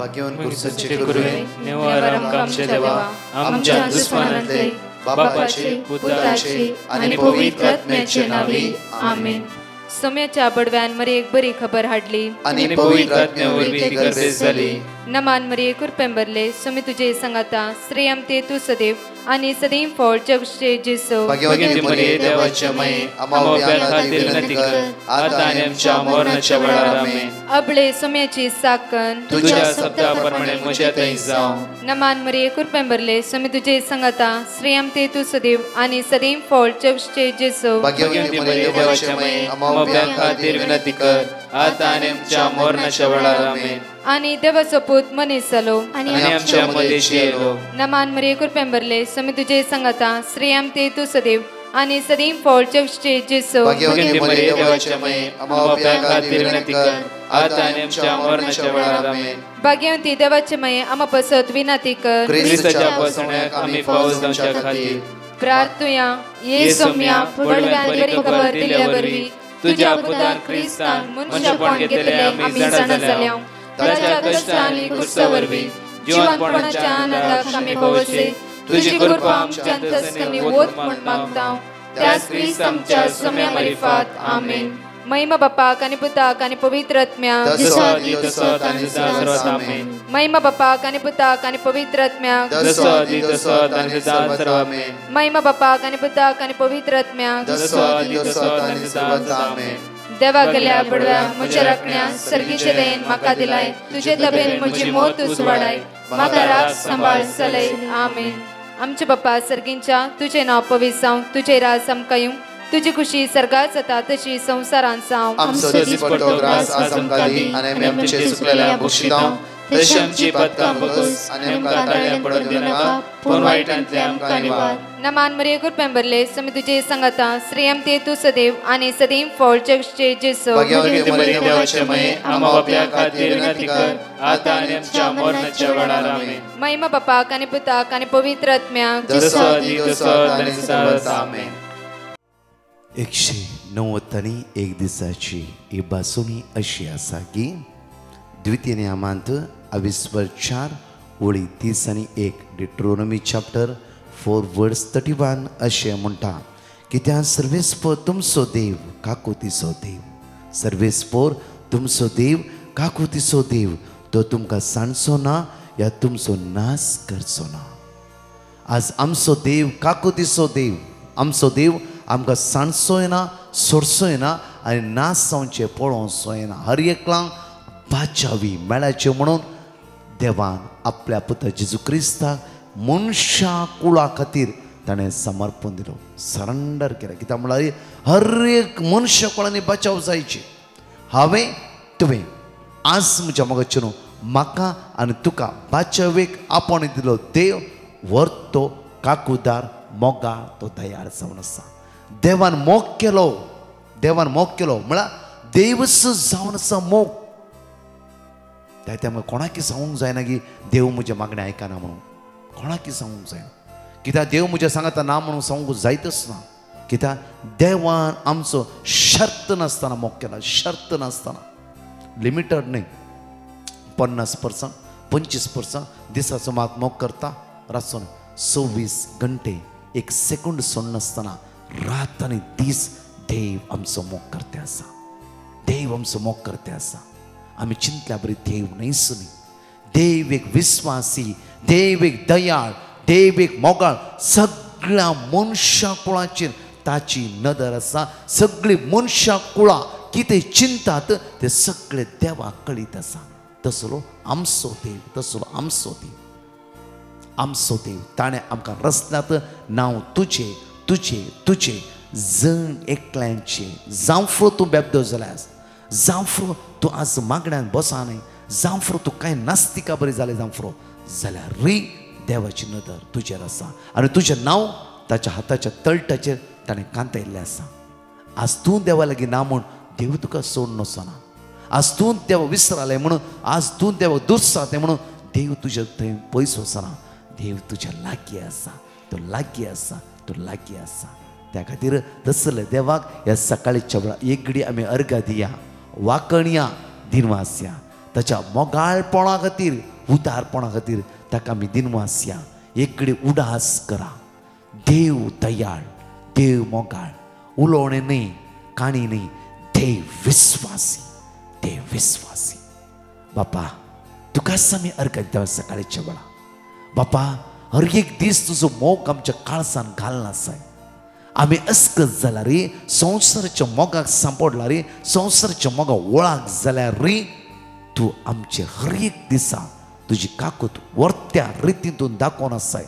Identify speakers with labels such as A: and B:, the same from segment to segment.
A: भाग्यवान कुर्सचे करुवे
B: निवार आमच्या देवा आमच्या दुश्मनांतले बापाचे पुत्राचे आणि पवित्र आत्म्याचे नावे आमेन.
C: सोम्याच्या बडव्यान मरी एक बरी खबर हाडली
A: आणि पवित्र आत्म्यावर ती गर्भेस झाली.
C: नमान मरी कुरपेंबरले सोमी तुझे संगाता श्रेयम ते तू सदैव आणि सदैव फळ जगचे जेसो.
A: भाग्यवती मरिये देवाच्या माये आम्हा खातीर विनंती कर आता आणि आमच्या मरणाच्या वेळार आमेन.
C: अबळे सोम्याची साकन
A: तुझ्या शब्दाप्रमाणे म्हज्या थंय जावं.
C: नमान मरी कुरपेंबरले सोमी तुझे संगाता श्रेयम ते तू सदैव आणि सदैव फळ जगचे जेसो.
A: भाग्यवती मरिये देवाच्या माये आम्हा खातीर विनंती कर आता आणि आमच्या मरणाच्या वेळार आमेन.
C: आणि देवाचो पूत मनीस जालो
A: आणि आमच्या मदेशी येलो.
C: नमान मरी कुरपेंबरले सोमी तुझे संगाता श्रेयम ते तू सदैव आणि सदैव फळ जगचे जेसो.
A: भाग्यवती मरिये देवाच्या माये आम्हा खातीर विनंती कर आता आणि आमच्या मरणाच्या वेळार आमेन.
C: भाग्यवती देवाचे माये आम्हा पसत विनंती कर
A: ख्रिस्ताच्या पसण्याक आम्ही पावस जावच्या खातीर
C: प्रार्थुया. ये सोम्या बडव्यान बरी खबर दिल्या वरवी तुझ्या पुतान ख्रिस्तान मनुष्यपण घेतले आम्ही जाणा जाल्या. ताच्या कष्टांनी कुर्सावरवी जीवनपणाच्या आनंदाक आम्ही पावसे. तुझी कृपा आमच्या अंतस्करणी वोत म्हण मागता त्याच ख्रिस्त आमच्या सोम्या मरिफात आमेन. महिमा बापाक आणि पुताक आणि पवित्र आत्म्याक महिमा बापाक आणि पुताक आणि पवित्र आत्म्याक महिमा बापाक आणि पुताक आणि पवित्र आत्म्याक देवा गेल्या बडव्या म्हज्या राखण्या सर्गीचे देन म्हाका दिलाय. तुझे तबेन म्हजी मोत तूं वाडाय म्हाका राख सांबाळ चलय आमेन. आमचे बाप्पा सर्गींच्या तुझे नाव पवित्र जावं. तुझे राज आमकां येवं. तुझी खुशी सर्गात जाता तशी संसारांत जावं.
A: आमचो दिसपट्टो ग्रास आज आमकां दी आनी आमी आमचे सुकलेल्या बक्षितांव. तशी आमची पातकां बगस आनी आमकां ताळ्यां पडूंक दिनाका पूण वायटांतले आमकां निवार.
C: नमान मरिये कुरपेंबरले सोमी तुझे संगाता श्रेयम ते तू सदैव आणि सदैव फळ जगचे जेसो.
A: भाग्यवती मरिये देवाचे माये आम्हा बापया खातीर विनंती कर आता आनी आमच्या मरणाच्या वेळार आमेन.
C: महिमा बापाक आणि पुताक आणि पवित्र आत्म्याक
A: आमेन.
D: 191 दिसाची ही बासुणी अशी आसा की द्वितीय नियमांत 24 ओळी 30 आणि 1 डिट्रोनॉमी चॅप्टर 4 वर्स 31 अशें म्हणटा की त्या सर्वेस्पर तुमचो देव काकुतीचो देव. सर्वेस्पर तुमचो देव काकुतीचो देव. तो तुमकां सांडचो ना या तुमचो नाश करचो ना. आज आमचो देव काकुतीचो देव. आमचो देव आमकां सांडचोय ना सोडचोय ना आनी नाश जावचे पळोवचोय ना. हर एकलांक बाचावी मेळाचे म्हणून देवान आपल्या पुत्र जेजू क्रिस्ताक मनशा कुळा खातीर ताणें समर्पण दिलो. सरेंडर केलें. कित्याक म्हळ्यार हर एक मनशा कुळांनी बचाव जायची. हांवें तुवें आज म्हज्या मोगाचे न्हू म्हाका आनी तुका बाचावेक आपण दिलो देव व्हरतो काकूदार मोगाळ तो तयार जावन आसा. देवान मोग केलो. देवान मोग केलो म्हळ्यार देवच जावन आसा मोग. त्या म्हाका कोणाकी सांगूंक जायना की देव म्हजे मागणें आयकना म्हणून. कोणाकी सांगूंक जायना. कित्याक देव म्हज्या सांगाता ना म्हणून सांगूंक जायतच ना. कित्याक देवान आमचो शर्त नासतना मोग केला. शर्त नासतना लिमिटेड न्हय. 50% 25% दिसाचो मात मोग करता. रातचो 26 घंटे 1 सेकंड सोड नासतना रात आनी दीस देव आमचो मोग करते आसा. देव आमचो मोग करते आसा. आमी चिंतल्या बरी देव न्हयच न्ही. देव एक विस्वासी. देव एक दयाळ. देव एक मोगाळ. सगळ्या मनशा कुळाचेर ताची नदर आसा. सगळी मनशा कुळां कितें चिंतात ते सगळे देवाक कळीत आसा. तसलो आमचो देव. तसलो आमचो देव. आमचो देव ताणें आमकां रस्त्यांत नांव तुजें तुजें तुजें जण एकल्यांचें. जावं तूं बेबदो जाल्यार जावं तूं आज मागण्यांत बसा न्हय जावं तूं कांय नास्तिका बरी जालें जावं जाल्यार री देवाची नदर तुजेर आसा. आनी तुजें नांव ताच्या हाताच्या तळटाचेर ताणें कांतयल्लें आसा. आज तूं देवा लागीं ना म्हूण देव तुका सोडून वचना. आज तूं देवा विसरलें म्हणून आज तूं देवा दुरसा तें म्हणून देव तुज्या थंय पयस वचना. देव तुज्या लागीं आसा. तो लागीं आसा. तो लागीं आसा. त्या खातीर तसले देवाक ह्या सकाळीच्या वेळार एक घडी आमी अर्घ दिया. वाकणया दिनवास या. ताच्या मोगाळपणा खातीर उदारपणा खातीर ताका आमी दिनवास या. एक कडेन उडास करा. देव दयाळ, देव मोगाळ, उलोवणें न्ही, काणी न्ही, देव विस्वासी, देव विस्वासी. बापा तुकाच आमी अर्घ दिता सकाळच्या वेळा. बापा हर एक दीस तुजो मोग आमच्या काळजान घालना आसाय. आमी अस्कत जाल्यार रे, संवसाराच्या मोगाक सांपडला रे, संवसाराच्या मोगा वळाक जाल्यार रे, तूं आमचे हर एक दिसा तुजी काकूत वर्त्या रितींतून दाखोवन आसाय,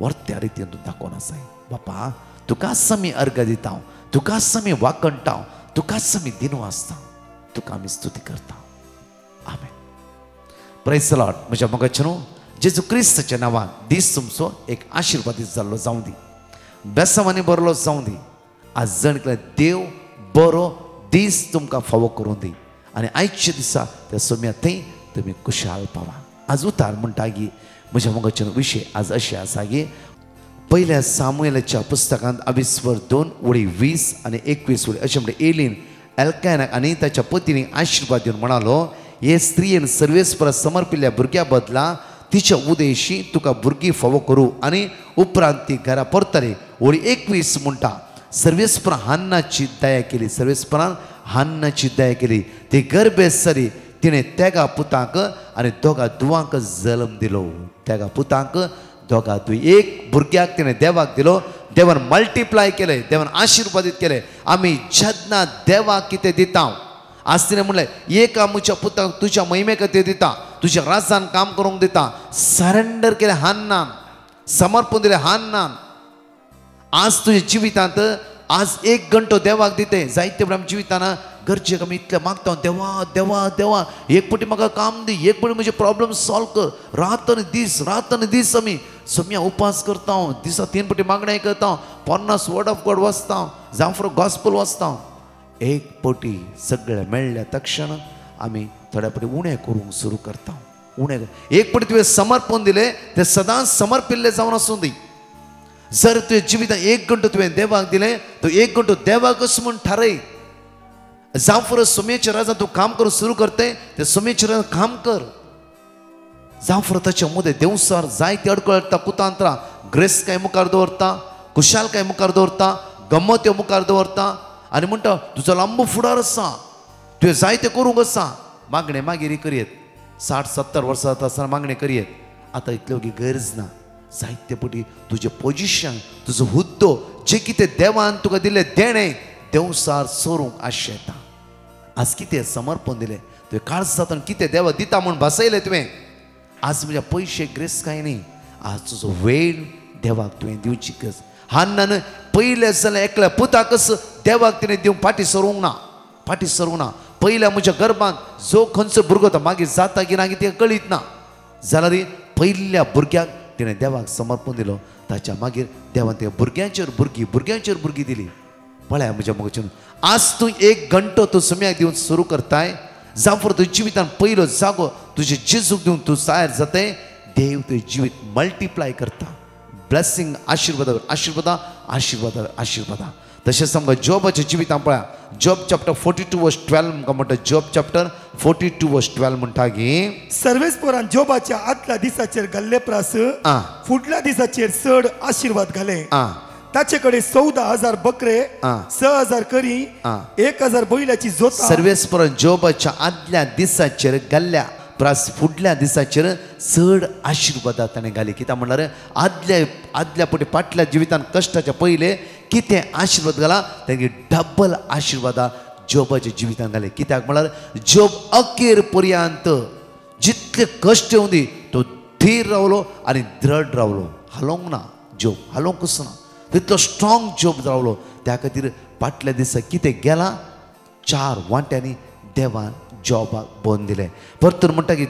D: वर्त्या रितींतून दाखोवन आसाय. बापा तुकाच आमी अर्घ दिता, तुकाच आमी वाकणटा, तुकाच आमी दिनवासता, तुका आमी स्तुती करता. आमेन. Praise the Lord. म्हज्या मोगाचे न्हू, जेजू क्रिस्ताच्या नांवान दीस तुमचो एक आशिर्वादीत जाल्लो जावं दी, बेसांवांनी बरलो जावं दी. आज जण देव बरो दीस तुमकां फावो करूं दी आनी आयच्या दिसा त्या सोम्या थंय तुमी खुशाल पावा. आज उतार म्हणटा की म्हज्या मोगाचे विशय आज अशें आसा की पयल्या सामुएलाच्या पुस्तकांत 22:20 आनी 21 अशें म्हणटा, एलीन एल्कानाक आनी ताच्या पत्नीक आशिर्वाद दिवन म्हणालो, हे स्त्रियेन सर्वेस्परा समर्पिल्ल्या भुरग्या बदला तिच्या उदेशी तुका भुरगीं फावो करूं आनी उपरांत ती घरा परतले. 21 म्हणटा, सर्वेस्परा हान्नाची दया केली, सर्वेस्परान हान्नाची दया केली. ती गर्भेस जाली, तिणें तेगा पुताक आनी दोगा दुवांक जल्म दिलो. तेगा पुताक दोगा दुय एक भुरग्याक तिणें देवाक दिलो. देवान मल्टिप्लाय केले, देवान आशिर्वादीत केले. आमी जेन्ना देवाक कितें दिता, आज तिणें म्हणलें एक आमच्या पुताक तुज्या महिमे खातीर दिता, तुज्या राजान काम करूंक दिता. सरेंडर केलें हान्नान, समर्पण दिलें हान्नान. आज तुज्या जिवितांत आज 1 घंटो देवाक दिते. जायते वेळा जिवितान घरचेक आमी इतलें मागता, देवा देवा देवा एक पटी म्हाका काम दी, एक पटी म्हजे प्रॉब्लेम सॉल्व कर. रात आनी दीस आमी सोम्या उपास करता, दिसा 3 पटी मागणें करता, 50 वर्ड ऑफ गॉड वाचता, जावं फॉर गॉस्पल वाचता. एक पटी सगळें मेळ्ळ्या तक्षण आमी थोड्या पटी उणें करूंक सुरू करता. उणें एक पटी तुवें समर्पण दिलें, तें सदांच समर्पिल्लें जावन आसूं दी. जर तुवें जिवितांत 1 घंटो तुवें देवाक दिलें, तो 1 घंटो देवाकच म्हूण थारय. जावं फॉर सोम्याच्या राजान तूं काम करूंक सुरू करतें, तें सोम्याच्या राजान काम कर. जावं फॉर ताच्या मदें देवसार जायते अडकळटा, कुतांत्रां ग्रेस्काय मुखार दवरता, खुशालकाय मुखार दवरता, गम्मत्यो मुखार दवरता आनी म्हणटा तुजो लांब फुडार आसा, तुवें जायतें करूंक आसा. मागणें मागीर करियेत, 60-70 वर्सां जाता आसतना मागणें करियेत. आतां इतल्यो गरज ना. जायते पटी तुजें पोजिशन, तुजो हुद्दो, जें कितें देवान तुका दिलें देणें, देवसार सोरूंक आशा येता. आज कितें समर्पण दिलें, तुवें काळजांतल्यान कितें देवा दिता म्हूण भासयलें तुवें. आज म्हज्या पयशे ग्रेस काय न्ही, आज तुजो वेळ देवाक तुवें दिवची गरज. हान्नान पयले जाल्यार एकल्या पुताकच देवाक तिणें दिवंक फाटी सरूंक ना, फाटी सरूंक ना. पयल्या म्हज्या गर्भांत जो खंयचो भुरगो तो मागीर जाता की ना कितें कळीत ना जाल्यार पयल्या भुरग्याक तिणें देवाक समर्पण दिलो. ताच्या मागीर देवान त्या भुरग्यांचेर भुरगीं दिली. पळया म्हज्या मोगाचेर, आज तूं 1 घंटो तूं सोम्याक दिवन सुरू करताय, जावं फॉर तुज्या जिवितांत पयलो जागो तुज्या जेजूक दिवन तूं तयार जाताय, देव तुजें जिवीत मल्टिप्लाय करता. ब्लेसिंग, आशिर्वादा आशिर्वादा आशिर्वादा आशिर्वादा. तशेंच आमकां जॉबाच्या जिवितांत पळया, जॉब चॅप्टर 42:12 आमकां म्हणटा, जॉब चॅप्टर 42:12 म्हणटा की
E: सर्वेस्परान जॉबाच्या आदल्या दिसाचेर घाल्ले प्रास फुडल्या दिसाचेर चड आशिर्वाद घाले. ताचे कडेन 14,000 बकरे, 6,000 करी, 1,000 बैलाची जोतां.
D: सर्वेस्परान जॉबाच्या आदल्या दिसाचेर घाल्ल्या प्रास फुडल्या दिसाचेर चड आशिर्वादा ताणें घाली. कित्याक म्हणल्यार आदल्या पटी फाटल्या जिवितांत कश्टाच्या पयले कितें आशिर्वाद घाला, तांगे डबल आशिर्वादा जॉबाच्या जिवितांत घाले. कित्याक म्हणल्यार जॉब अखेर पर्यंत जितले कश्ट येवं दी तो थीर रावलो आनी दृढ रावलो. हालोंक ना, जॉब हालोंकूच ना, तितलो स्ट्रॉंग जॉब रावलो. त्या खातीर फाटल्या दिसा कितें गेला, 4 वांट्यांनी देवान जॉबाक बंद दिलें. परतून म्हणटा की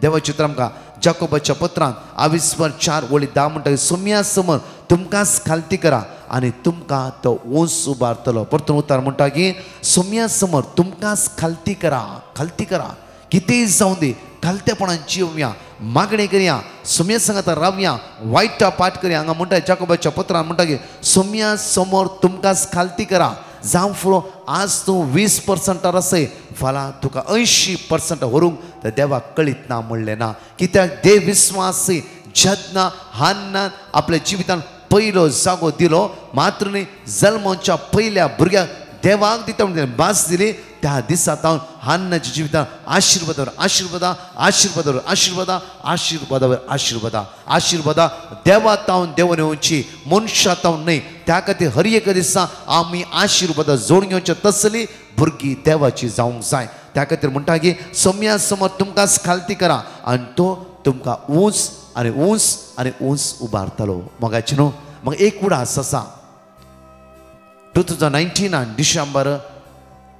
D: देवाचें चित्र आमकां जाकोबाच्या पत्रांत 22:4-10 म्हणटा की सोम्या समोर तुमकांच खालती करा आनी तुमकां तो वंस उबारतलो. परतून उतार म्हणटा की सोम्या समोर तुमकांच खालती करा, खालती करा. कितेंय जावं दी, खालतेपणान जिवया, मागणी करया, सोम्या सांगात रावया, वायटा पाठ करया. हांगा म्हणटा जाकोबाच्या पत्रांत म्हणटा की सोम्या समोर तुमकांच खालती करा. जावं फुडो आज तूं 20% आसय, फाल्यां तुका 80% व्हरूंक तर देवाक कळीत ना म्हणलें ना. कित्याक देव विस्वासी जेन्ना हान्नान आपल्या जिवितान पयलो जागो दिलो, मात्र न्ही जल्माच्या पयल्या भुरग्याक देवाक दिता म्हणून भास दिली. त्या दिसांत हांव हान्नाच्या जिवितान आशिर्वादावर आशिर्वादा आशिर्वादावर आशिर्वादा आशिर्वादावर आशिर्वादा आशिर्वादा देवात हांव देवन येवची मनशात हांव न्हय. त्या खातीर हर एक दिसा आमी आशिर्वादा जोडून घेवचे तसली भुरगीं देवाची जावंक जाय. त्या खातीर म्हणटा की सोम्या समोर तुमकांच खालती करा आनी तो तुमकां ऊंच आनी ऊंच आनी ऊंच उबारतलो. मोगाची न्हू. मग एक उडास आसा 2019 डिसेंबर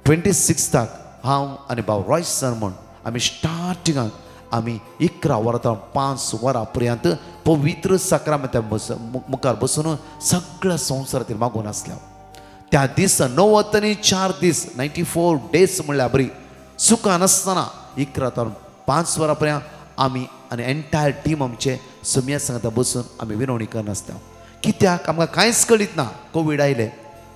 D: 26 हांव आनी भाव रॉयस सर म्हूण आमी स्टार्टिंगाक आमी 11 वरां 5 वरां पर्यंत पवित्र सक्रामेंता मुखार बसून सगळ्या संवसारांत मागून आसल्या. त्या दीस 94 दीस 94 डेज म्हणल्यार बरी सुखान आसतना 11 ते 5 वरां पर्यंत आमी आनी एंटायर टीम आमचे सोम्या सांगता बसून आमी विनवणी करनासता. कित्याक आमकां कांयच कळीत ना. कोवीड आयले.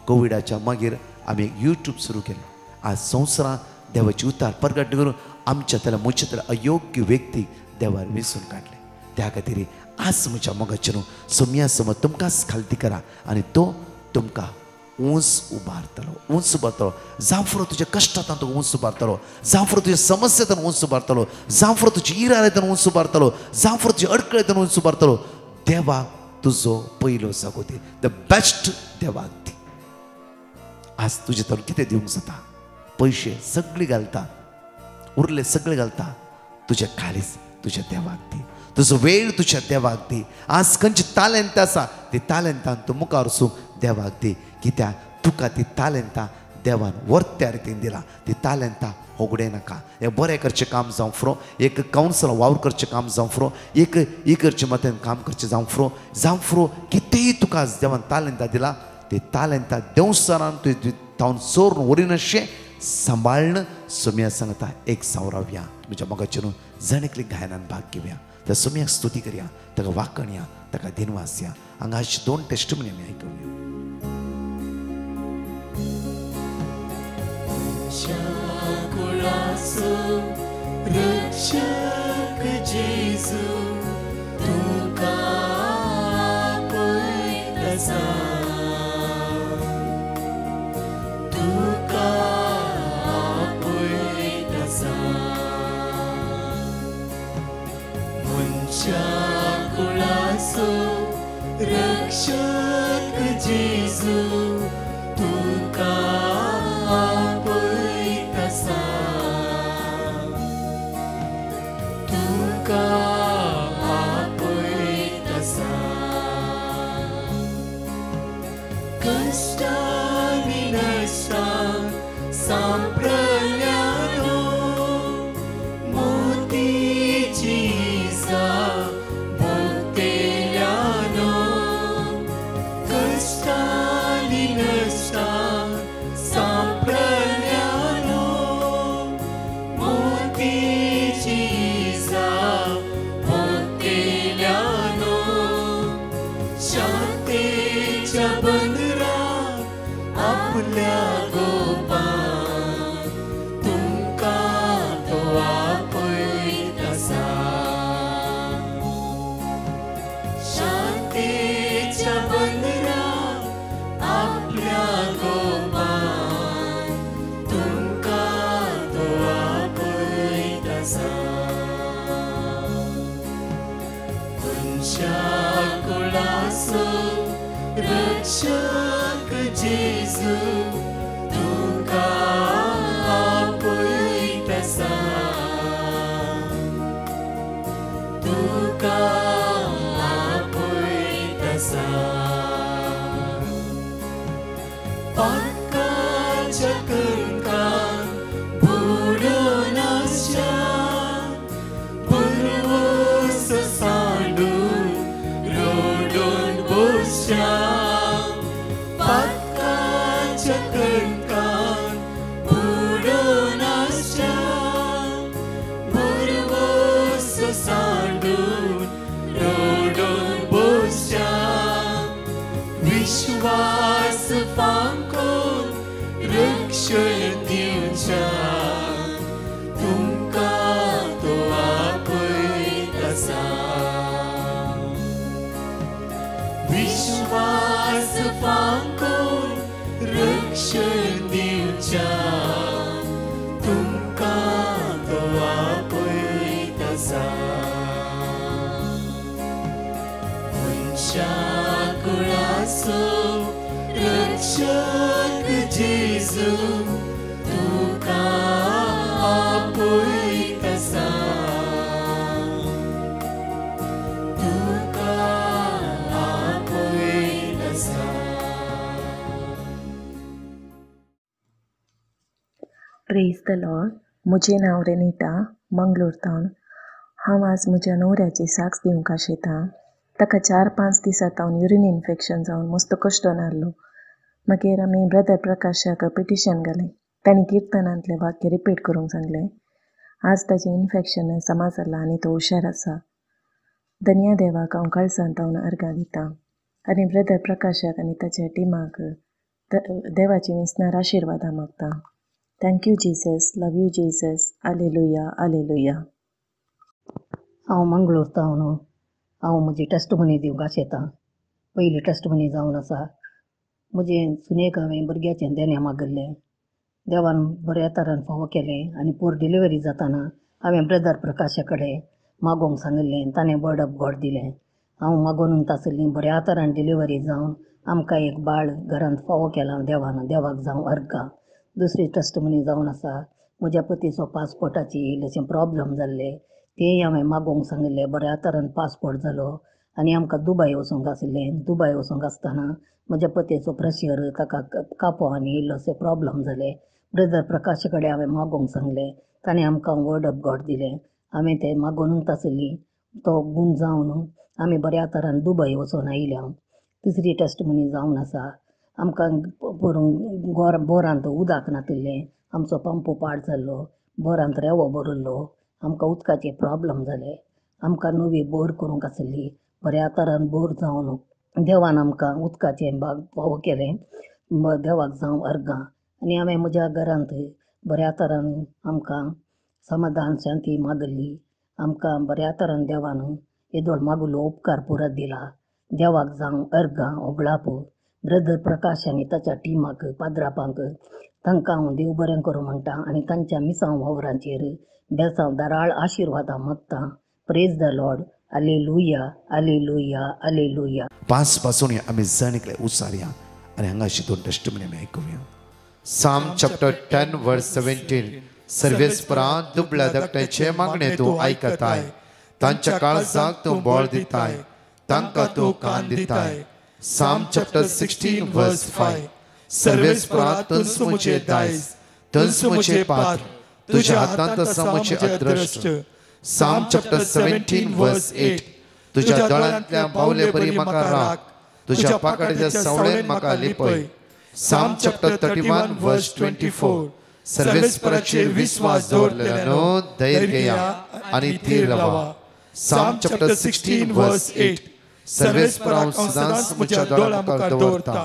D: कोविडाच्या मागीर आमी एक यूट्यूब सुरू केलें. आज संवसारांत देवाची उतार प्रगट करून आमच्या मुच्या अयोग्य व्यक्ती देवार विसरून काडले. त्या खातीर आज म्हज्या मोगाचेर सोम्या समोर तुमकांच खालती करा आनी तो तुमकां ऊंच उबारतलो. ऊंच उबारतलो. जावं फुरो तुज्या कश्टांत तो ऊंच उबारतलो. जावं फुरो तुज्या समस्येंतून ऊंच उबारतलो. जावं फुरो तुजी इरायेंतून ऊंच उबारतलो. जावं फुरो तुज्या अडकळेंतून ऊंच उबारतलो. देवाक तुजो पयलो जागो दी. द बेस्ट देवाक दी. आज तुजे तर कितें दिवंक जाता? पयशे सगळी घालता, उरले सगळे घालता. तुजे खालीच तुज्या देवाक दी. तुजो वेळ तुज्या देवाक दी. आज खंयची तालेंत आसा ती तालेंतान तूं मुखार वचूंक देवाक दी. कित्याक तुका ती तालेंतां देवान वर्त्या रितीन दिला. ती तालेंतां होगडे नाका. हें बरें करचें काम जावं फुरो, एक कावन्सल वावर करचें काम जावं फुरो, एक इगर्च्या मतान काम करचें जावं फुरो कितेंय तुका देवान तालेंतां दिला. ते तालेंतां देवसरान तुवें तावन चोरून वरिनशें सांबाळन सोम्या सांगता एक सावरावया. म्हज्या मोगाचेर जणेकली गायनान भाग घेवया. त्या सोम्याक स्तुती करया, ताका वाकणया, ताका दिनवास या. हांगा अशें 2 टेस्टमनी आमी आयकुया.
F: रक्षक जेजू तुका पयतसा, तुका पयतसा. मनशा कुळाचो रक्षक जेजू तुका पयतसा, तुका पयतसा. कष्टांनी नश्टां सांप्रल्यानो मोतीची इजा भोगतेल्यानो. कष्टांनी नश्टां सांप्रल्यानो मोतीची इजा भोगतेल्यानो. शांतेच्या बंदरांत आपल्या गोपान तुमकां तो आपयतसा. शांतेच्या बंदरांत आपल्या गोपान तुमकां तो आपयतसा. मनशा कुळाचो रक्षक जेजू तुका आपयतसा, तुका आपयतसा. पातकाच्या कणकान बुडून आसच्या परवस सांडून रोडून बसच्या. पातकाच्या कणकान बुडून आसच्या परवस सांडून रोडून बसच्या. विश्वास फांकोन रक्षण दिवच्या तुमकां तो फांकून रक्षण दिवच्या तुमकां तो आपयत आसा मनशा कुळाचो रक्षक जेजू तुका आपयत आसा तुका आपयत आसा
G: प्रेज द लॉर्ड. म्हजें नांव रेनिटा, मंगळूर टावन. हांव आज म्हज्या न्हवऱ्याची साक्ष दिवंक आशेतां. ताका 4-5 दीस जावन युरीन इन्फेक्शन जावन मस्त कश्ट नासलो. मागीर आमी ब्रदर प्रकाशाक पिटिशन घालें. तांणी किर्तनांतलें वाक्य रिपीट करूंक सांगलें. आज ताजें इन्फेक्शन समा जालां आनी तो हुशार आसा. धन्या देवाक हांव कळसांत हांव अर्गां दितां आनी ब्रदर प्रकाशाक आनी ताच्या टिमाक देवाची विस्नार आशिर्वादां मागतां. Thank you Jesus, love you Jesus, आलेलुया आलेलुया.
H: हांव मंगळूर टावन. हांव म्हजी टेस्टमनी दिवंक आशेतां. पयली टेस्टमनी जावन आसा. म्हजे सुनेक हांवें भुरग्याचें देण्या मागल्लें. देवान बऱ्या तरान फावो केलें आनी पोर डिलिव्हरी जाताना हांवें ब्रदर प्रकाशा कडेन मागोवंक सांगिल्लें. ताणें वर्ड ऑफ गॉड दिलें. हांव मागोनूच आसलीं. बऱ्या तरान डिलिव्हरी जावन आमकां एक बाळ घरांत फावो केलां देवान. देवाक जावं अर्गां. दुसरी टेस्टमनी जावन आसा. म्हज्या पतीचो पासपोर्टाची इल्लेशें प्रॉब्लम जाल्ले. तेंय हांवें मागोवंक सांगिल्लें. बऱ्या तरान पासपोर्ट जालो आनी आमकां दुबय वचूंक आसलें. दुबय वचूंक आसतना म्हज्या पतीचो प्रेशर ताका कापो आनी इल्लोसो प्रॉब्लम जाले. ब्रदर प्रकाशा कडेन हांवें मागोवंक सांगलें. ताणें आमकां वर्ड ऑफ गॉड दिलें. हांवें तें मागोनूच आसलीं. तो गूण जावन आमी बऱ्या तरान दुबय वचून आयल्या. तिसरी टेस्टमनी जावन आसा. आमकां बोरांत उदक नातिल्लें. आमचो पंप पाड जाल्लो. बोरांत रेवो भरिल्लो. आमकां उदकाचे प्रॉब्लम जाले. आमकां नवी बोर करूंक आसली. बऱ्या तरान बोर जावन देवान आमकां उदकाचें बाग फावो केलें. देवाक जावं अर्गां. आनी हांवें म्हज्या घरांत बऱ्या तरान आमकां समाधान शांती मागली. आमकां बऱ्या तरान देवान येदोळ मागुलो उपकार परत दिला. देवाक जावं अर्गां ओगळाप. ब्रदर प्रकाश आनी ताच्या टिमाक पाद्रापांक तांकां हांव देव बरें करूं म्हणटा आनी तांच्या मिसांव वावरांचेर बेसांव दाराळ आशिर्वादां मागतां. Praise the Lord. आलेलुया आलेलुया आलेलुया.
D: पास पासून आमी जाणीकले उसारया आनी हांगा दोन टेस्टमनी आमी आयकुया. साम चॅप्टर 10 वर्स 17. सर्वेस्परां दुबळ्या धाकट्याचे मागणे तूं आयकताय. तांच्या काळजाक तूं बोळ दिताय. तांकां तूं कान दिताय. साम चॅप्टर 16 वर्स 5. सर्वेस्परां तंस मुचे दायज, तंस मुचे पात्र, तुज्या हातांत आसा मुचे अदृश्ट. साम चॅप्टर 17 वर्स 8. तुज्या दोळ्यांतल्या बावले बरी म्हाका राख, तुज्या पाकड्याच्या सावळेन म्हाका लिपय. साम चॅप्टर 31 वर्स 24. सर्वेस्पराचेर विश्वास दवरलेल्यानो धैर्य घेया आनी थीर रावा. साम चॅप्टर 16 वर्स 8. सर्वेस्परां सदांच म्हज्या दोळ्यां मुखार दवरता.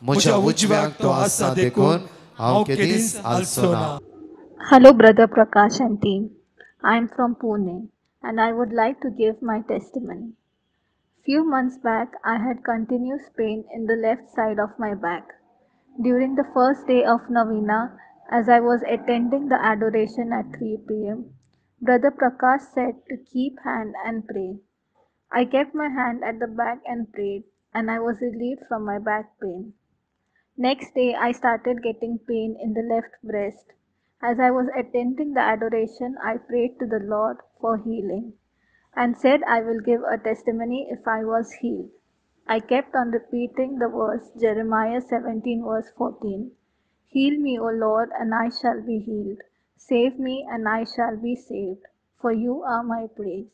D: म्हज्या उजव्याक तो आसा देखून हांव केदींच आलसो ना.
I: Hello, Brother Prakash and team. I am from Pune and I would like to give my testimony. Few months back, I had continuous pain in the left side of my back. During the first day of Novena, as I was attending the adoration at 3 p.m., Brother Prakash said to keep hand and pray. I kept my hand at the back and prayed, and I was relieved from my back pain. Next day, I started getting pain in the left breast. As I was attending the adoration, I prayed to the Lord for healing and said I will give a testimony if I was healed. I kept on repeating the verse Jeremiah 17 verse 14. Heal me, O Lord, and I shall be healed. Save me, and I shall be saved, for you are my praise.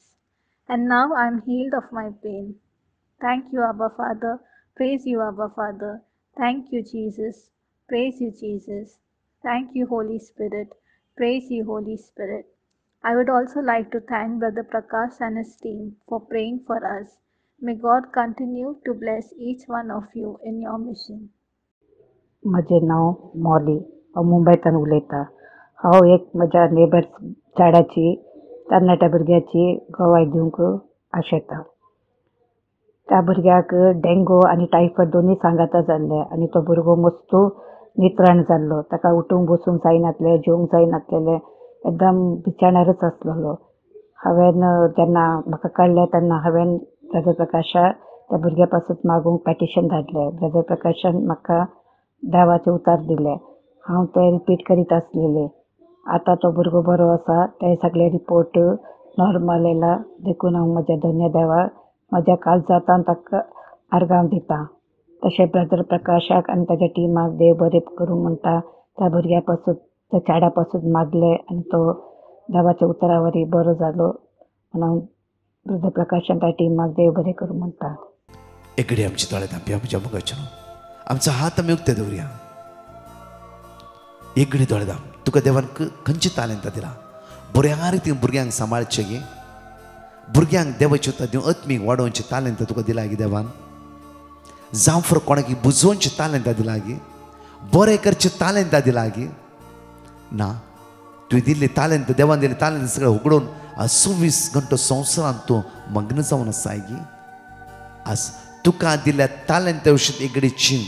I: And now I am healed of my pain. Thank you, Abba Father. Praise you, Abba Father. Thank you, Jesus. Praise you, Jesus. Thank you, Holy Spirit. Praise you, Holy Spirit. I would also like to thank Brother Prakash and his team for praying for us. May God continue to bless each one of you in your mission.
J: म्हजें नांव Molly. हांव मुंबयच्यान उलयतां. हांव एक म्हज्या neighbour झाडाची तरणाट्या भुरग्याची गवाय दिवंक आशेतां. त्या भुरग्याक डेंगू आनी टायफॉयड दोनी सांगाता जाल्ले आनी तो भुरगो मस्तू नित्राण जाल्लो. ताका उठूंक बसूंक जायनासलें, जेवंक जायनासलेलें, एकदम बिचाणारच आसलेलो. हांवें जेन्ना म्हाका कळ्ळें तेन्ना हांवें ब्रदर प्रकाशा त्या भुरग्या पासून मागूंक पॅटिशन धाडलें. ब्रदर प्रकाशान म्हाका देवाचे उतार दिले. हांव ते रिपीट करीत आसलेलें. आतां तो भुरगो बरो आसा. ते सगळे रिपोर्ट नॉर्मल येयला देखून हांव म्हज्या धन्य देवाक म्हज्या काळजांतल्यान ताका आर्गांव दिता. तशें ब्रदर प्रकाशाक आनी ताच्या टिमाक देव बरें करूं म्हणटा. त्या भुरग्या पासून त्या चेड्या पासून मागले आनी तो देवाच्या उतरा वरी बरो जालो म्हणून हांव ब्रदर प्रकाशान त्या टिमाक देव बरें करूं म्हणटा.
D: एक घडी आमची दोळे धांपया म्हज्या मुखाचेर. आमचो हात आमी उक्ते दवरया. एक घडी दोळे धांप. तुका देवान खंयची तालंत दिला? बऱ्या रितीन भुरग्यांक सांबाळचें गे. भुरग्यांक देवाची उतर दिवन आत्मीक वाडोवची तालंत तुका दिला गे देवान. जावं फर कोणाक बुजोवची तालंत दिला गे. बरें करचे तालंत दिला गे ना. तुवें दिल्ली तालंत, देवान दिल्ली तालंत सगळें उगडून आज 24 घंटो संवसारांत तूं मग्न जावन आसा गे. आज तुका दिल्ल्या तालंत विशीं एक घडी चिंत.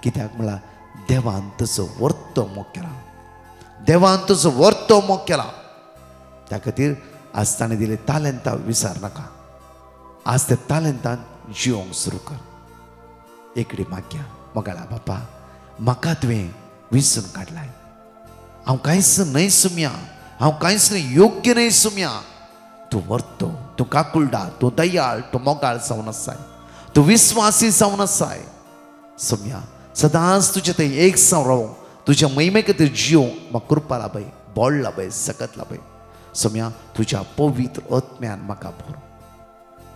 D: कित्याक म्हळ्यार देवान तुजो वर्तो मोग केला. देवान तुजो वर्तो मोग केला. त्या खातीर आज ताणें दिले तालंतां विसर नाका. आज त्या तालंतान जिवंक सुरू कर. एक घडी मागया. मोगाळा बापा, म्हाका तुवें विसरून काडलाय. हांव कांयच न्हय सुम्या. हांव कांयच न्हय, योग्य न्हय सुम्या. तूं वर्तो, तूं काकुळडा, तूं दयाळ, तूं मोगाळ जावन आसाय. तूं विस्वासी जावन आसाय. सुम्या सदांच तुजे थंय एक सावन रावूं. तुज्या महिमे खातीर जियो म्हाका कृपा लाभय, बोड लाभय, सकत लाभय. सुम्या तुज्या पवित्र आत्म्यान म्हाका भर.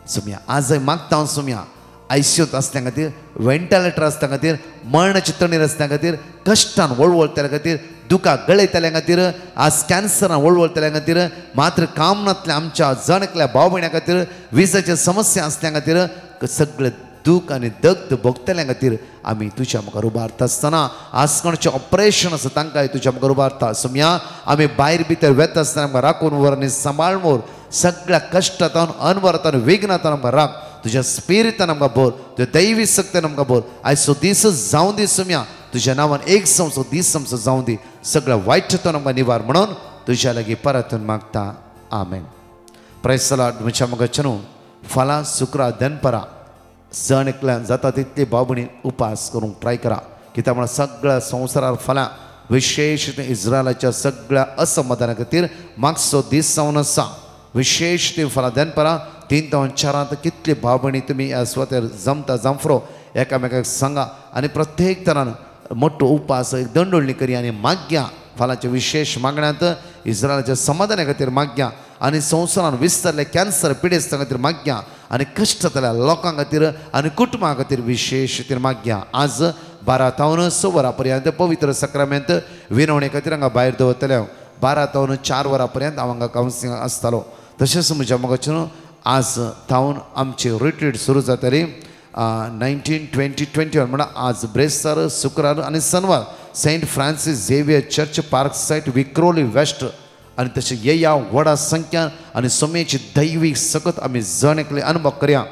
D: सुम्या आज मागता हांव सुम्या आयसीयूत आसल्या खातीर, वेंटिलेटर आसल्या खातीर, मरणाची तणीर आसल्या खातीर, कश्टान वळवळतल्या खातीर, दुखाक गळयतल्या खातीर, आज कॅन्सरान वळवळतल्या खातीर, मात्र कामनांतल्या आमच्या जणकल्या भाव भयण्यां खातीर, विजाचे समस्या आसल्या खातीर, सगळे दूख आनी दग्ध भोगतल्या खातीर आमी तुज्या मुखार उबारता आसतना आज कोणाचें ऑपरेशन आसा तांकांय तुज्या मुखार उबारता. सुम्या आमी भायर भितर वेता आसतना आमकां राखून व्हर आनी सांबाळ व्हर. सगळ्या कश्टांतल्यान, अनवरांतल्यान, विघ्नांतल्यान आमकां राख. तुज्या स्पिरितान आमकां भर, तुज्या दैवी शक्तीन आमकां भर. आयचो दीस जावं दी सुम्या. तुज्या नांवान एक संवचो दीस आमचो जावं दी. सगळ्या वायटतान आमकां निवार म्हणून तुज्या लागीं परतून मागता. आमेन. Praise the Lord. म्हज्या मोगाचें फाल्यां शुक्रार दनपरां जण एकल्यान जाता तितली भावभणी उपास करूंक ट्राय करा. कित्याक म्हळ्यार सगळ्या संवसारार फाल्यां विशेष इस्रायलाच्या सगळ्या असमाधाना खातीर मागचो दीस जावन आसा. विशेष ती फाल्यां दनपरां 3 ते 4 कितली भावभणी तुमी ह्या सुवातेर जमता जमफ्रो एकामेकाक सांगा आनी प्रत्येक तरान मोठो उपास एक दंडोळणी करी आनी मागया. फाल्यांच्या विशेष मागण्यांत इस्रायलाच्या समाधाना खातीर मागया आनी संवसारान विस्तारले कॅन्सर पिडेस्तां खातीर मागया आनी कश्ट जातल्या लोकां खातीर आनी कुटुंबां खातीर विशेष खातीर मागया. आज 12 तावन 6 वरां पर्यंत पवित्र सक्रामेंत विनवणे खातीर हांगा भायर दवरतले. 12 तावन 4 वरां पर्यंत हांव हांगा कावन्सिलिंग आसतालो. तशेंच म्हज्या मोगाचें आज तावन आमची रिट्रीट सुरू जातली 19, 20, 21 म्हणल्यार आज ब्रेस्तार, शुक्रार आनी शनवार saint Francis Xavier church park site Vikhroli west आनी तशें येया व्हडा संख्यान आनी सोमेची दैवीक सकत आमी जण एकले अनुभव करया.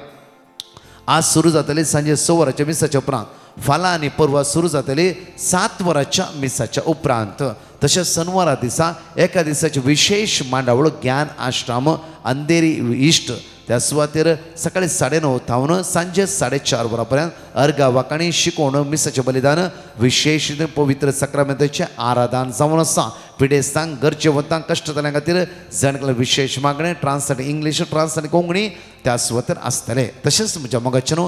D: आज सुरू जातली सांजे 6 वरांच्या मिसाच्या उपरांत. फाल्यां आनी परवा सुरू जातली 7 वरांच्या मिसाच्या उपरांत. तशेंच शनवारा दिसा एका दिसाचे विशेष मांडावळ ज्ञान आश्रम अंधेरी इश्ट त्या सुवातेर सकाळी 9:30 तावन सांजे 4:30 वरां पर्यंत अर्गा वाकाणी शिकोवण मिसाचें बलिदान विशेष पवित्र सक्रामेंताचें आराधन जावन आसा. पिडेस्तांक गरजेवंतांक कश्ट जाल्ल्या खातीर जाणकारांक विशेष मागणें ट्रान्सलेट इंग्लीश ट्रान्सलेट कोंकणी त्या सुवातेर आसतले. तशेंच म्हज्या मोगाचें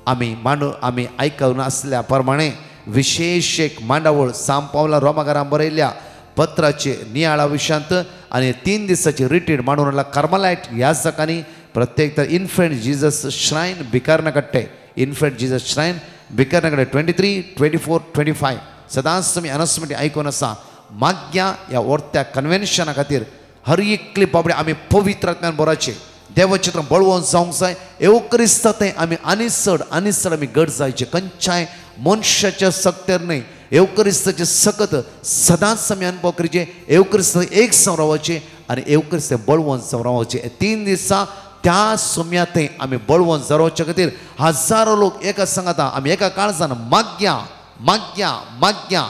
D: आमी आयकून आसल्या प्रमाणे विशेष एक मांडावळ सांब पावला रोमाघरांत बरयल्ल्या पत्राचे नियाळा विशयांत आनी 3 दिसाची रिट्रीट मांडून कार्मेलाइट ह्या जाकांनी प्रत्येक तर infant Jesus shrine बिकारनाकट्टे infant Jesus shrine बिकारनाकट्टे 23, 24, 25 सदांच तुमी अनाउन्समेंट आयकून आसा. माग्या ह्या वर्त्या कन्वेन्शना खातीर हर एकली बाबडे आमी पवित्रात्म्यान बरोवचे. देवचित्र बळवून जावंक जाय. एवक्रिस्तांत आमी आनी चड आमी घट जायचे. खंयच्याय मनशाच्या सक्तेर न्हय. एवक्रिस्ताचे सकत सदांच आमी अनुभव करचे. एवक्रिस्त एक सावन रावचे आनी एवक्रिस्त बळवून जावन रावचे. 3 दिसा त्या सोम्या थंय आमी बळवून जरोवचे खातीर हजारो लोक एका सांगाता आमी एका काळजान माग्या माग्या माग्या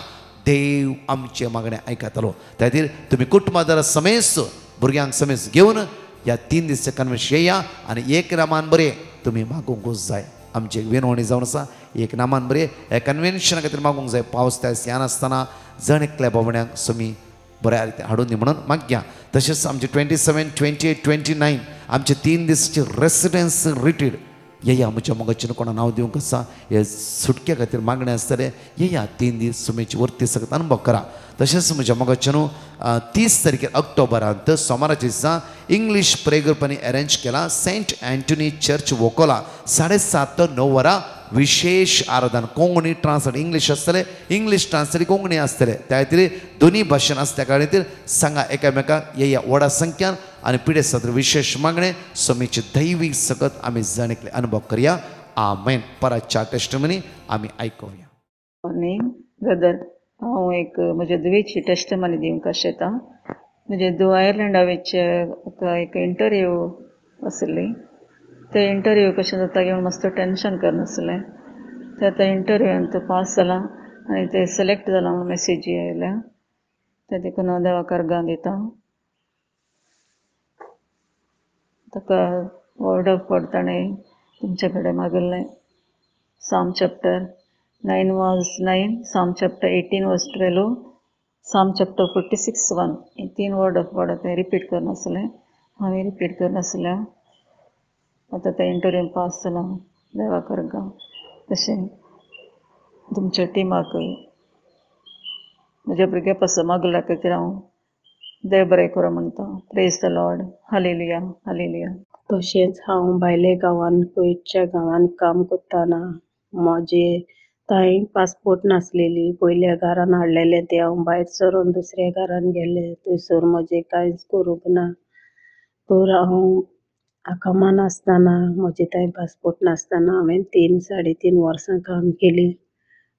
D: देव आमचे मागणे आयकतलो. त्या खातीर तुमी कुटुंबादार समेस भुरग्यांक समेस घेवन ह्या 3 दीस कन्वेन्शन येया आनी एक नामान बरें तुमी मागूंकूच जाय. आमची विनवणी जावन आसा एक नामान बरें ह्या कन्वेन्शना खातीर मागूंक जाय. पावस त्या सियान आसतना जण एकल्या बाबड्यांक समी बऱ्या रितीन हाडून दी म्हणून माग्या. तशेंच आमचे 27, 28, 29 आमचे 3 दिसाचे रेसिडेन्स रिट्रीट येया. म्हज्या मोगाचें कोणा नांव दिवंक आसा हे सुटके खातीर मागणें आसतलें येया. 3 दीस सुमेची वर्ती सगळ्यात अनुभव करा. तशेंच म्हज्या मोगाचें 30 तारखेर ऑक्टोबरांत सोमाराच्या दिसा इंग्लीश प्रे ग्रुपांनी अरेंज केला. सेंट अँटनी चर्च वोकोला 7:30 ते 9 वरां विशेष आराधन. कोंकणी ट्रान्सलेट इंग्लीश आसतले इंग्लीश ट्रान्सलेट कोंकणी आसतले. त्या खातीर दोनी भाशेन आसल्या खातीर सांगा एकामेकाक येया व्हडा संख्यान आनी पिडे सत्र विशेष मागणे समेची दैवीक सगत आमी जाणेकले अनुभव करया. आमेन. परतच्या टेस्टमनी आमी आयकुया.
K: ब्रदर हांव एक म्हजे दुवेची टेस्टमनी दिवंक आशेता. म्हणजे आयर्लंडा वयचे एक इंटरव्यू आसली. ते इंटरव्यू कशें जाता घेवन मस्त टेंशन करनासलें. ते आतां इंटरव्यूंत पास जालां आनी ते सिलेक्ट जालां म्हणून मॅसेजी आयल्या. ते देखून हांव देवाक अर्गां दितां. ताका वर्ड ऑफ गॉड ताणें तुमचे कडेन मागिल्लें. साम चॅप्टर 9:9, साम चॅप्टर 18:12, साम चॅप्टर 46:1 हे 3 वर्ड ऑफ गॉड ते रिपीट करनासलें. हांवें रिपीट करनासल्या. आतां ते इंटरव्यून पास जालां देवाक अर्गां. तशें तुमच्या टिमाक म्हज्या भुरग्या पासून मागल्या खातीर हांव देव बरें करूं म्हणटा. Praise the Lord. Hallelujah hallelujah.
G: तशेंच हांव भायले गांवांत गोंयच्या गांवांत काम करतना म्हजे थंय पासपोर्ट नासलेली. पयल्या घरान हाडलेलें तें हांव भायर सरून दुसऱ्या घरान गेलें. थंयसर म्हजें कांयच करूंक ना. तर हांव कामान आसतना म्हजे थंय पासपोर्ट नासतना हांवें 3-3.5 वर्सां काम केलीं.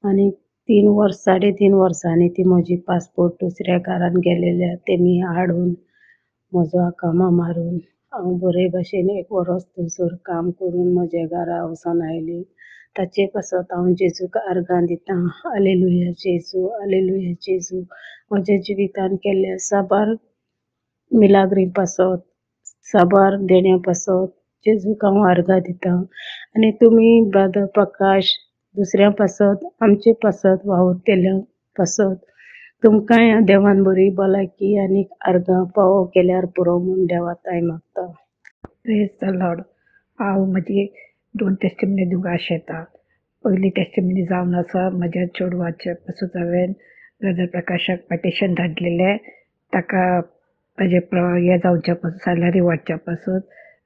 G: आनी 3-3.5 वर्सांनी ती म्हजी पासपोर्ट दुसऱ्या घरान गेलेल्या तेमी हाडून म्हजो कामा मारून हांव बरे भाशेन 1 वर्स थंयसर काम करून म्हज्या घरा वचून आयलीं. ताचे पासत हांव जेजूक अर्गां दितां. हालेलुया जेजू हालेलुया जेजू. म्हज्या जिवितान केल्ल्या साबार मिलाग्री पासत साबार देण्या पासत जेजूक हांव अर्गां दितां. आनी तुमी ब्रदर प्रकाश दुसऱ्या पासत आमचे पासत वावुरतेल्या पासत तुमकांय देवान बरी भलायकी आनी अर्गां फावो केल्यार पुरो म्हूण देवाताय मागता.
J: Praise the Lord. हांव म्हजी 2 टेस्टिमनी दिवंक आशेता. पयली टेस्टिमनी जावन आसा म्हज्या चेडवाचे पासून हांवें ब्रदर प्रकाशाक पटिशन धाडलेलें. ताका ताजे हें जावच्या पासून सॅलरी वाडच्या पासून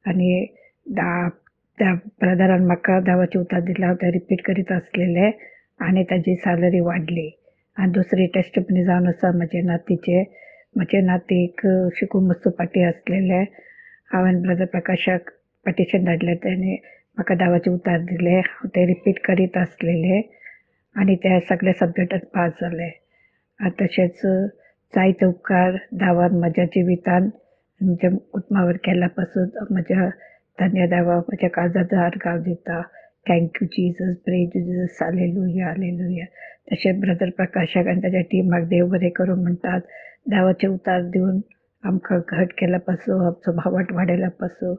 J: आनी त्या ब्रदरान म्हाका देवाचें उतर दिलें. हांव तें रिपीट करीत आसलेलें आनी ताजी सॅलरी वाडली. आनी दुसरी टेस्टिमनी जावन आसा म्हजे नातीक शिकून मुस्तुपाटी आसलेलें. हांवें ब्रदर प्रकाशाक पटिशन धाडलें तेणें म्हाका देवाचें उतर दिलें. हांव तें रिपीट करीत आसलेलें आनी ते सगळे सब्जेक्टांत पास जालें. तशेंच जायते उपकार देवान म्हज्या जिवितान म्हणजे कुटुंबावर केल्या पासून म्हज्या धन्य देवा म्हज्या काळजाचो अर्गां दिता. Thank you Jesus. Praise Jesus. Hallelujah hallelujah. तशेंच ब्रदर प्रकाशाक आनी ताच्या टिमाक देव बरें करूं म्हणटात. देवाचें उतर दिवन आमकां घट केल्या पासून आमचो भावार्थ वाडयल्या पासून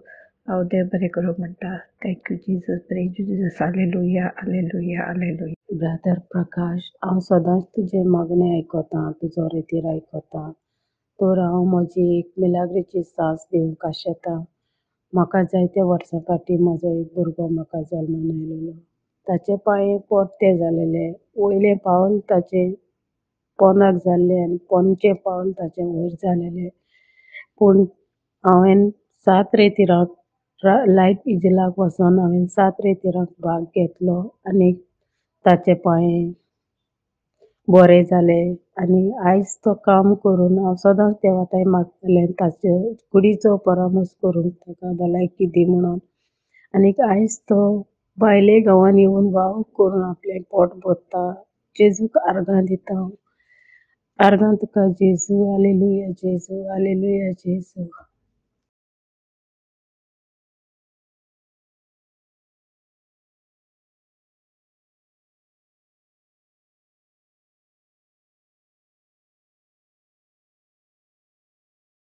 J: हांव देव बरें करूं म्हणटा. Thank you Jesus. Praise Jesus. Hallelujah hallelujah hallelujah.
G: Brother Prakash हांव सदांच तुजें मागणें आयकतां. तुजो रितीर आयकतां. तर हांव म्हजी एक मिलाग्रेची सास दिवंक आशेतां. म्हाका जायत्या वर्सां फाटीं म्हजो एक भुरगो म्हाका जल्माक आयलेलो. ताचे पांय परते जालेले. वयलें पावल ताचें पोंदाक जाल्लें आनी पोंदचें पावल ताचें वयर जालेलें. पूण हांवें 7 रेतीरांक लायफ इजलाक वचोन हांवें 7 रेतीरांक भाग घेतलो आनी ताचे पांय बरे जाले. आनी आयज तो काम करून हांव सदांच देवाताय मागतलें ताचे कुडीचो परामर्श करून ताका भलायकी दी म्हणून. आनीक आयज तो भायले गांवांन येवन वावर करून आपलें पोट भरता. जेजूक अर्गां दिता. अर्गां तुका जेजू. हालेलुया जेजू हालेलुया जेजू.